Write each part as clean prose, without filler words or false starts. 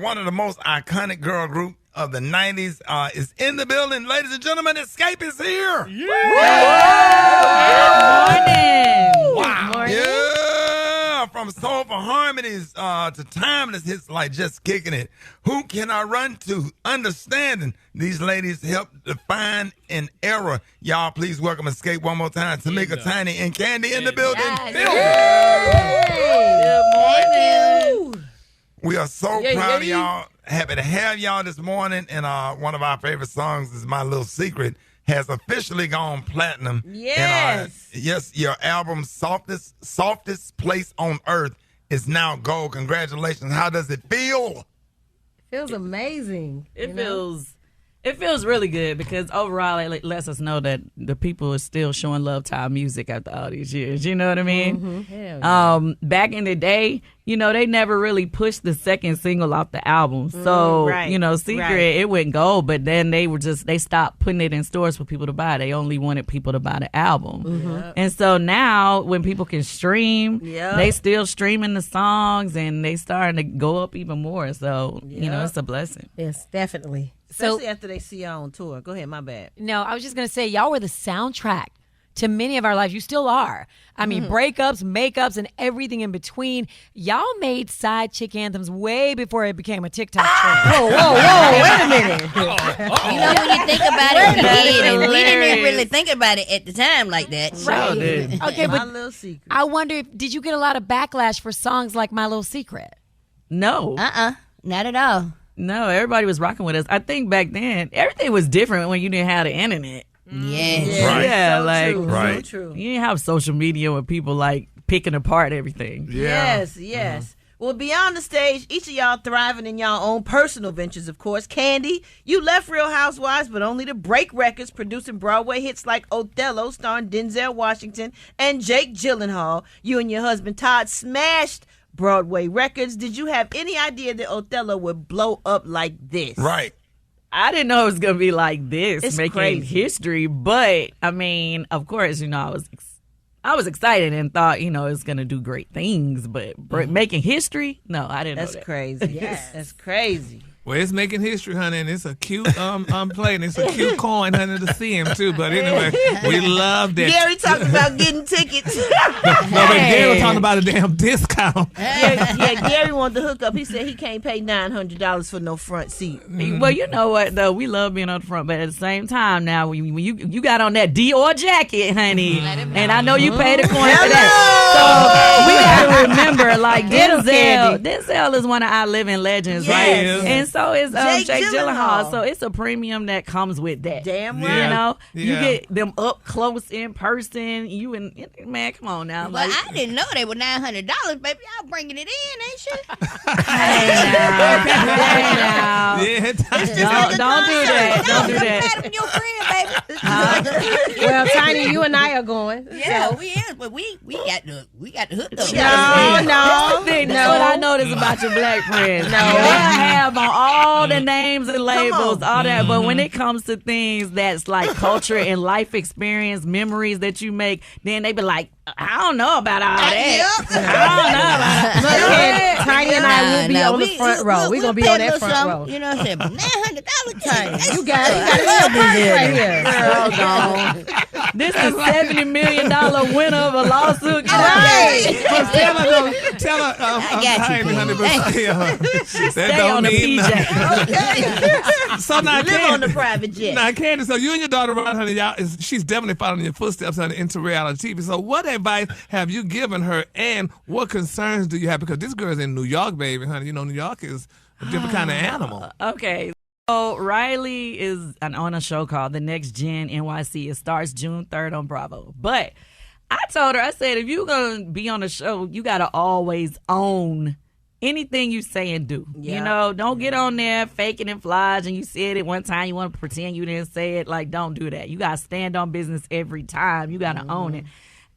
one of the most iconic girl group of the 90s is in the building. Ladies and gentlemen, Xscape is here. Yeah. Good morning. Wow. Good morning. Yeah. From soulful harmonies to timeless hits like Just Kicking It. Who can I run to? Understanding. These ladies help define an era. Y'all, please welcome Xscape one more time. Tamika, Tiny, and Kandi in the building. Good morning. We are so proud of y'all. Happy to have y'all this morning. And one of our favorite songs is My Little Secret has officially gone platinum. Yes. And, yes, your album, Softest Place on Earth, is now gold. Congratulations. How does it feel? Feels amazing. It feels really good because overall it lets us know that the people are still showing love to our music after all these years. You know what I mean? Mm-hmm. Hell yeah. Back in the day, they never really pushed the second single off the album. So, Secret, it went gold, but then they stopped putting it in stores for people to buy. They only wanted people to buy the album. Mm-hmm. And so now when people can stream, they still streaming the songs and they starting to go up even more. So, it's a blessing. Yes, definitely. Especially after they see y'all on tour. Go ahead, my bad. No, I was just going to say, y'all were the soundtrack to many of our lives. You still are. I mean, breakups, makeups, and everything in between. Y'all made side chick anthems way before it became a TikTok trend. Whoa, wait a minute. You know, when you think about it, we did, and we didn't really think about it at the time like that. Right. Okay, My but Little Secret. I wonder, did you get a lot of backlash for songs like My Little Secret? No. Not at all. No, everybody was rocking with us. I think back then, everything was different when you didn't have the internet. Yes. Right. Yeah, So like, true. Right. So true. you didn't have social media with people, like, picking apart everything. Yeah. Yes. Well, beyond the stage, each of y'all thriving in y'all own personal ventures, of course. Kandi, you left Real Housewives, but only to break records, producing Broadway hits like Othello, starring Denzel Washington and Jake Gyllenhaal. You and your husband Todd smashed Broadway records. Did you have any idea that Othello would blow up like this? Right. I didn't know it was going to be like this, It's making crazy. history. But, I mean, of course, I was excited and thought, it was going to do great things. But making history? No, I didn't know That's that. crazy. Yes. That's crazy. Well, it's making history, honey, and it's a cute play, and it's a cute coin, honey, to see him, too. But anyway, we love that. Gary talked about getting tickets. No, but Gary was talking about a damn discount. yeah, Gary wanted the hookup. He said he can't pay $900 for no front seat. Well, you know what, though? We love being on the front, but at the same time, now, when you got on that Dior jacket, honey, and I know you paid a coin for that. So we got to remember, like, Denzel is one of our living legends, right? Yes. And so is Jake Jake Gyllenhaal. Gyllenhaal. So it's a premium that comes with that. Damn You right. know, Yeah. you get them up close in person. Man, come on now. But Like, I didn't know they were $900, baby. Y'all bringing it in, ain't you? hey now. Yeah, Don't do that. Don't do that. Madam, your friend, baby. Well, Tiny, you and I are going. Yeah, we is, but we got the hook up. That's what I notice about your black friends. No, they have on all the names and labels, all that. But when it comes to things that's like culture and life experience, memories that you make, then they be like, I don't know about all that. I don't know about it. Tiny and I will be on the front row. We're going to be on that front row. You know what I'm saying? But $900, Tiny. You got it right here. This is $70 million winner of a lawsuit. Tell her, I got you, honey, honey, but Thank that Stay don't on the mean PJ. nothing. So now, Live on the private jet. Now, Kandi, so you and your daughter, right, honey, she's definitely following your footsteps, honey, into reality TV. So what advice have you given her, and what concerns do you have? Because this girl's in New York, baby, honey. You know, New York is a different kind of animal. Okay. So Riley is on a show called The Next Gen NYC. It starts June 3rd on Bravo. But I told her, I said, if you're going to be on a show, you got to always own anything you say and do. Yeah. You know, don't get on there faking and flies and you said it one time, you want to pretend you didn't say it. Like, don't do that. You got to stand on business every time. You got to own it.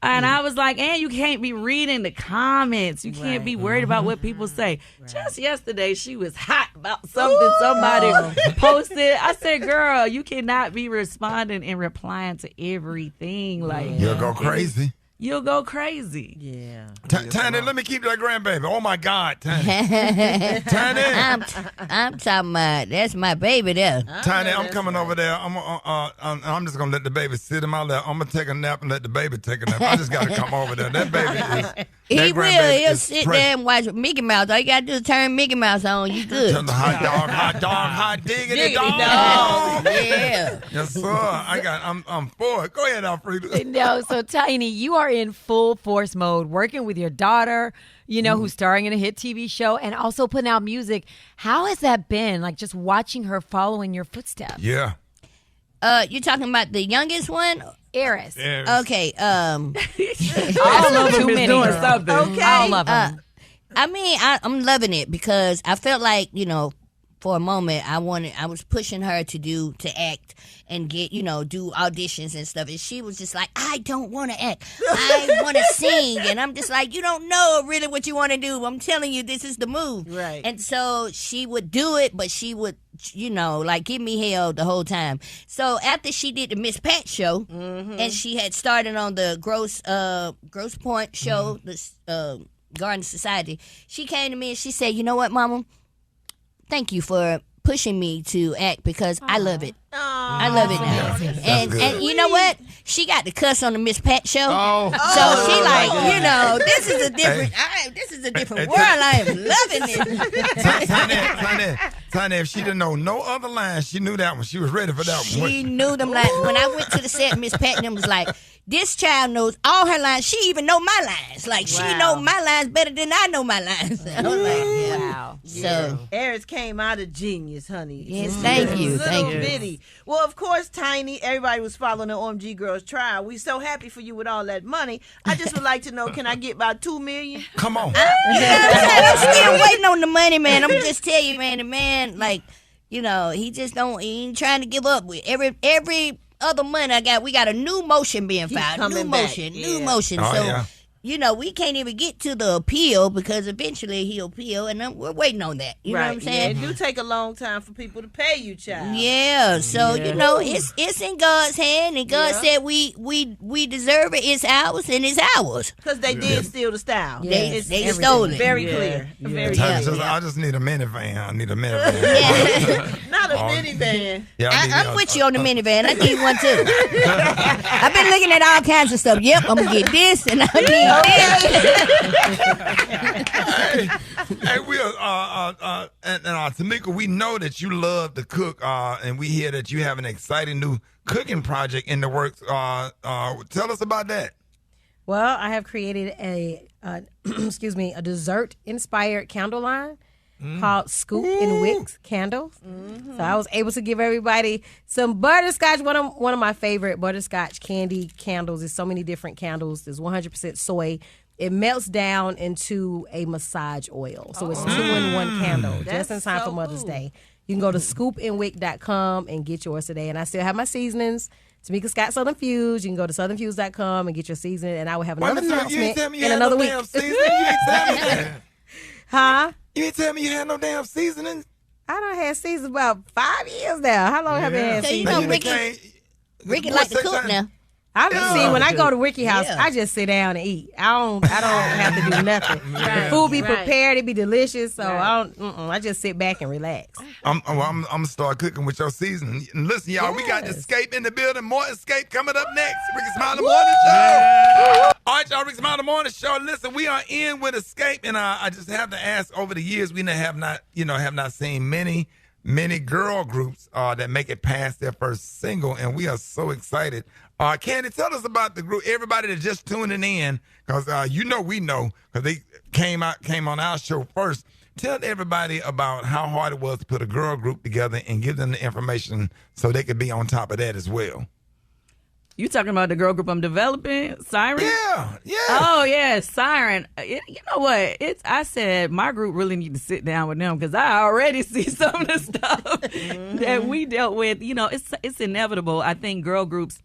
And I was like, and you can't be reading the comments. You can't be worried about what people say. Just yesterday, she was hot about something somebody posted. I said, girl, you cannot be responding and replying to everything. Like, You'll go crazy. you'll go crazy. Yeah. Tiny, let me keep that grandbaby. Oh my God, Tiny. Tiny. I'm talking about that's my baby there. Tiny, I'm coming over there. I'm just gonna let the baby sit in my lap. I'm gonna take a nap and let the baby take a nap. I just gotta come over there. That baby is. He that will. grandbaby He'll is sit precious. there and watch Mickey Mouse. All you gotta do is turn Mickey Mouse on. You good. Tell the hot dog, hot diggity dog. Yeah. Yes, sir. I'm for it. Go ahead, Alfreda. No, so Tiny, you are in full force mode, working with your daughter, who's starring in a hit TV show and also putting out music. How has that been? Like just watching her follow in your footsteps. Yeah. You talking about the youngest one? Eris. Okay. All of them is doing something. Okay. All of them. I mean, I'm loving it because I felt like, for a moment I was pushing her to act and get, do auditions and stuff. And she was just like, I don't want to act. I want to sing. And I'm just like, you don't know really what you want to do. I'm telling you, this is the move. Right. And so she would do it, but she would, give me hell the whole time. So after she did the Miss Pat show and she had started on the Gross Point show, the Garden Society, she came to me and she said, you know what, Mama? Thank you for pushing me to act because I love it. I love it now. And you know what? She got to cuss on the Miss Pat show. So she like, this is a different world. I am loving it. Tiny, if she didn't know no other lines, she knew that one. She was ready for that one. She knew them lines. When I went to the set, Miss Pat and them was like, this child knows all her lines. She even know my lines. Like, she know my lines better than I know my lines. I was like, Wow. So, Eris came out a genius, honey. yes, thank you. Little Thank you. bitty. Well, of course, Tiny, everybody was following the OMG Girls trial. We so happy for you with all that money. I just would like to know, can I get about $2 million? Come on. I'm still waiting on the money, man. I'm just tell you, man, the man, like, he just he ain't trying to give up with every other money I got. We got a new motion being filed. New motion. Oh, So, yeah. we can't even get to the appeal because eventually he'll appeal, and we're waiting on that. You know what I'm saying? Yeah, it do take a long time for people to pay you, child. Yeah, so it's in God's hand, and God said we deserve it. It's ours, and it's ours. Because they did steal the style. They stole it. Very clear. Very Tiny clear. says, I just need a minivan. I need a minivan. Not a minivan. Yeah, I'm with you on the minivan. I need one too. I've been looking at all kinds of stuff. Yep, I'm gonna get this, and I need this. Hey, we are, and Tamika, we know that you love to cook, and we hear that you have an exciting new cooking project in the works. Tell us about that. Well, I have created a a dessert inspired candle line called Scoop and Wick candles. So I was able to give everybody some butterscotch. One of my favorite butterscotch candy candles. There's so many different candles. There's 100% soy. It melts down into a massage oil. So it's 2-in-1 candle, just in time for Mother's Day. You can go to scoopandwick.com and get yours today. And I still have my seasonings. Tamika Scott Southern Fuse. You can go to southernfuse.com and get your seasoning. And I will have another announcement in another week. You ain't tell me that. Huh? You ain't tell me you had no damn seasoning. I done had seasons about 5 years now. How long have I had So you seasons? know Ricky like to cook now. I see when I go to Ricky house, Yeah. I just sit down and eat. I don't have to do nothing. Food be prepared, it be delicious. So I just sit back and relax. I'm gonna start cooking with your seasoning. And listen, y'all, we got Xscape in the building. More Xscape coming up next. Ricky Smiley Morning Show. All right, y'all, Ricky Smiley Morning Show. Listen, we are in with Xscape, and I just have to ask. Over the years, we have not seen many girl groups that make it past their first single, and we are so excited. Kandi, tell us about the group. Everybody that's just tuning in, because we know, because they came on our show first. Tell everybody about how hard it was to put a girl group together and give them the information so they could be on top of that as well. You talking about the girl group I'm developing, Siren? Yeah. Oh yeah, Siren. You know what? I said my group really need to sit down with them because I already see some of the stuff that we dealt with. It's inevitable. I think girl groups,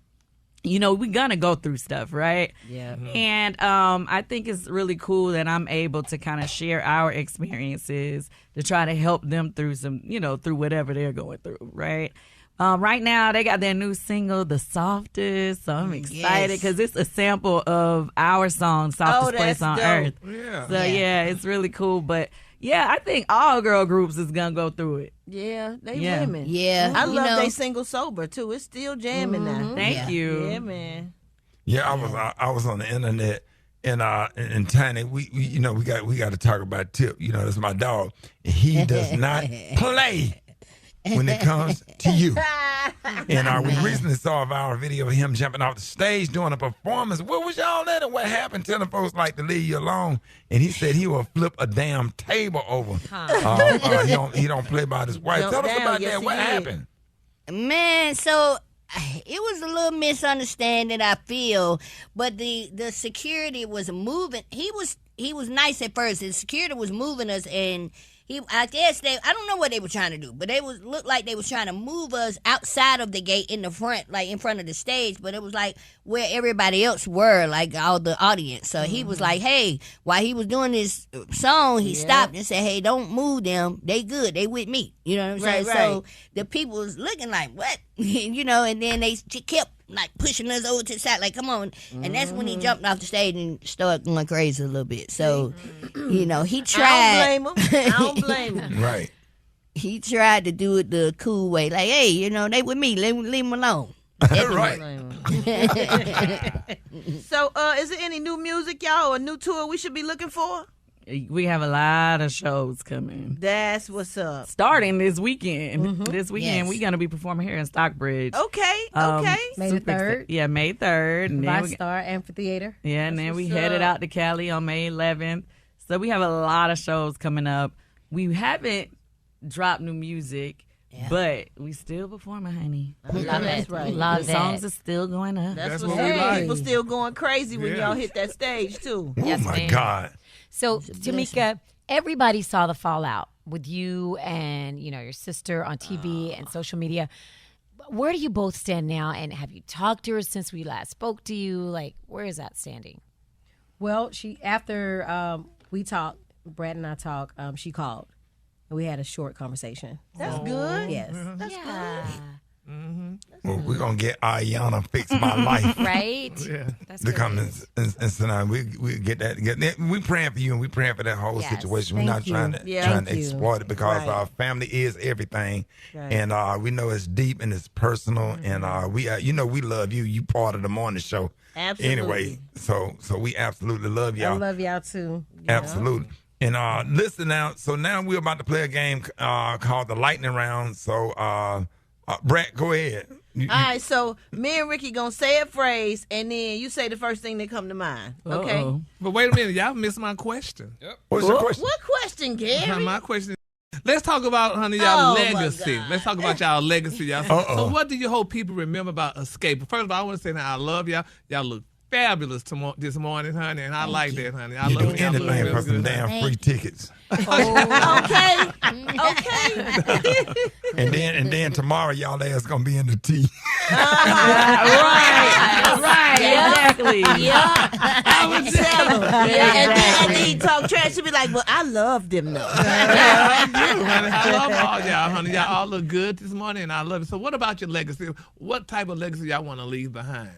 we're gonna go through stuff, right? Yeah. And I think it's really cool that I'm able to kind of share our experiences to try to help them through some, through whatever they're going through, right? Right now, they got their new single, The Softest. So I'm excited because it's a sample of our song, Softest Place on dope. Earth. Yeah. So, yeah, it's really cool. But, yeah, I think all girl groups is going to go through it. Yeah, they Yeah. women. Yeah, I you love know. they single sober too. It's still jamming now. Thank you. Yeah, man. Yeah, I was on the internet and Tiny, we got to talk about Tip. You know, that's my dog. He does not play when it comes to you. And we recently saw a viral video of him jumping off the stage doing a performance. Where was y'all at and what happened? Telling folks like to leave you alone. And he said he will flip a damn table over. He don't play by his wife. Jump Tell us down. about Yes, that. he What did. happened? Man, so it was a little misunderstanding, I feel, but the security was moving. He was nice at first. The security was moving us, and I guess I don't know what they were trying to do, but looked like they was trying to move us outside of the gate in the front, like in front of the stage, but it was like where everybody else were, like all the audience. So he was like, hey, while he was doing this song, he stopped and said, hey, don't move them. They good. They with me. You know what I'm saying? Right. So the people was looking like, what? You know, and then they kept like pushing us over to the side, like, come on. And that's when he jumped off the stage and started going crazy a little bit. So, you know, he tried. I don't blame him. Right. He tried to do it the cool way, like, hey, you know, they with me, leave them alone. Right. So, is there any new music, y'all, or a new tour we should be looking for? We have a lot of shows coming. That's what's up. Starting this weekend. This weekend, Yes. we're going to be performing here in Stockbridge. Okay. May the Super 3rd. Yeah, May 3rd. And then Five Star Amphitheater. and then we what's headed up. out to Cali on May 11th. So we have a lot of shows coming up. We haven't dropped new music, but we still performing, honey. Love That's it. right. Love The songs are still going up. That's That's what's what we up. like. People still going crazy when Yeah. y'all hit that stage too. Oh, Yes, my ma'am. God. So, Tamika, everybody saw the fallout with you and, you know, your sister on TV and social media. Where do you both stand now? And have you talked to her since we last spoke to you? Like, where is that standing? Well, after we talked, Brad and I talked, she called. And we had a short conversation. That's good. Yes. That's good. Well, we're going to get Ayana Fix My Life. Right? Yeah. That's To great. come and so now we get that. We praying for you and we praying for that whole Yes, situation. We're thank not you. trying to Yeah. trying to Thank you. exploit it because Right. our family is everything, Right. and we know it's deep and it's personal, and we we love you. You part of the morning show. Absolutely. Anyway, so we absolutely love y'all. I love y'all too. Absolutely. And listen now. So now we're about to play a game called the Lightning Round. So Brett, go ahead. All right, so me and Ricky gonna say a phrase, and then you say the first thing that come to mind. Okay. Uh-oh. But wait a minute, y'all missed my question. What's your question? What question, Gary? My question. Let's talk about, honey, y'all Oh, my legacy. God. Let's talk about y'all legacy, y'all. Uh-oh. So what do you hope people remember about Xscape? First of all, I want to say that I love y'all. Y'all look fabulous this morning, honey, and I like that, honey. I You love do y'all look anything real for some good, damn honey. free tickets. Okay. Okay. And then tomorrow y'all ass gonna be in the tea. Right, exactly. I would tell him. And then he talk trash. He'd be like, "Well, I love them though." I do, honey. I love all y'all, honey. Y'all all look good this morning, and I love it. So what about your legacy? What type of legacy y'all want to leave behind?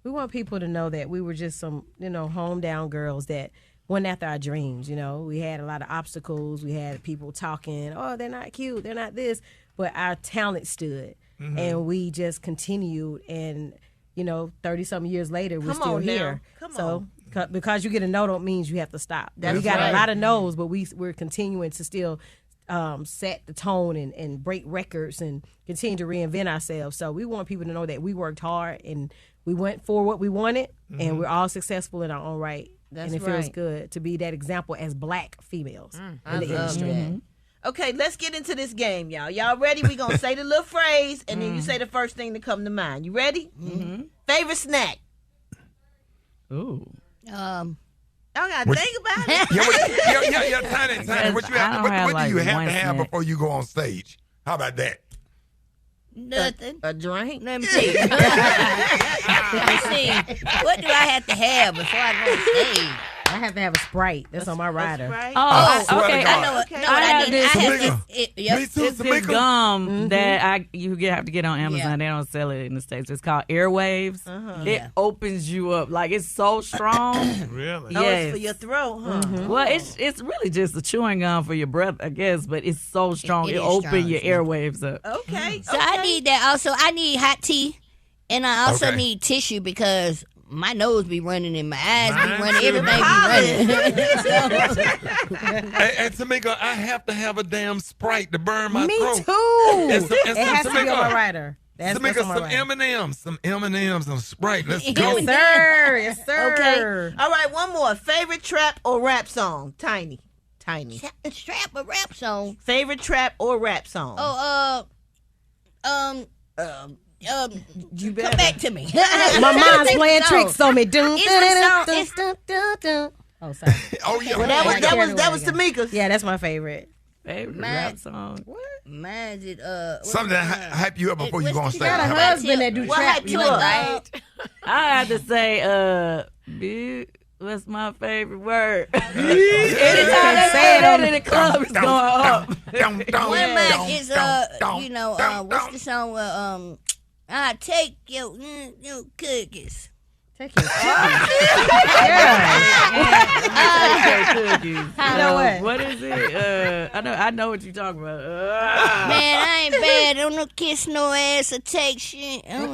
We want people to know that we were just some, home down girls that went after our dreams. We had a lot of obstacles. We had people talking, oh, they're not cute, they're not this, but our talent stood, and we just continued. And 30-something years later, we're Come still on now. here. Come so because you get a no don't means you have to stop. That's we got right. a lot of no's, but we're continuing to still set the tone and break records and continue to reinvent ourselves. So we want people to know that we worked hard and we went for what we wanted, and we're all successful in our own right. That's and it feels right. good to be that example as black females I in the love industry. that. Okay, let's get into this game, y'all. Y'all ready? We gonna say the little phrase, and then you say the first thing that come to mind. You ready? Favorite snack? Ooh. Y'all gotta think about it. Yeah, Tiny. What you have? I don't What have, do like, you have one to have snack. before you go on stage? How about that? Nothing. A drink? Let me see. Let me see. What do I have to have before I go on stage? I have to have a Sprite. That's on my rider. Right? Oh, swear to okay. God. I know what Okay. I have need. I this- have Tamika. this. Yep. Me too, It's this Tamika. gum that you have to get on Amazon. Yeah. They don't sell it in the States. It's called Airwaves. It Yeah. opens you up. Like, it's so strong. Really? Oh, Yes. it's for your throat, huh? Well, it's really just a chewing gum for your breath, I guess, but it's so strong. It It is open strong, your yeah. airwaves up. Okay. So I need that also. I need hot tea, and I also Okay. need tissue because my nose be running and my eyes Mine be running. too. Everything be running. Hey, Tamika, I have to have a damn Sprite to burn my Me throat. too. And some- and It some has to be on Tamika. my rider. That's Tamika, on my some rider. some M&Ms, some Sprite. Let's go. Yes, sir. Yes, sir. Okay. All right, one more. Favorite trap or rap song? Tiny. Strap a rap song. Favorite trap or rap song? You better come back to me. My mom's playing tricks on me. Dun, It's dun, the dun, song- dun, it's- dun, dun, dun. Oh, sorry. Oh, yeah. Well, that was Yeah. Tamika's. Yeah, that's my favorite. Favorite Mine- rap song. Mine's it. Something that hype you up before you go on what's stage. the- Got a How about husband that do What trap. hype You you know, up? right? I have to say, what's my favorite word? Anytime they say that in the club, it's going up. One of mine is what's the song? I take your cookies. Take your Cookies. You know what? What is it? I know what you're talking about. Man, I ain't bad. Don't no kiss no ass or take shit. That's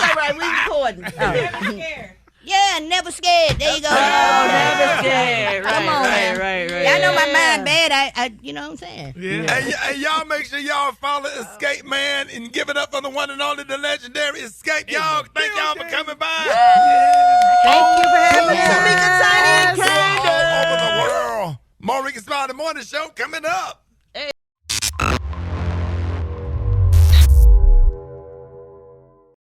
all right. We recording. Yeah, never scared. There you go. Never scared. Come on, man. Right. I know my mind bad. I you know what I'm saying. Yeah. Hey, y'all make sure y'all follow Xscape, man, and give it up for the one and only, the legendary Xscape. Y'all, thank y'all for coming by. Thank you for having us. Tamika, Tiny, and All over the world. More Ricky Smiley Morning Show coming up.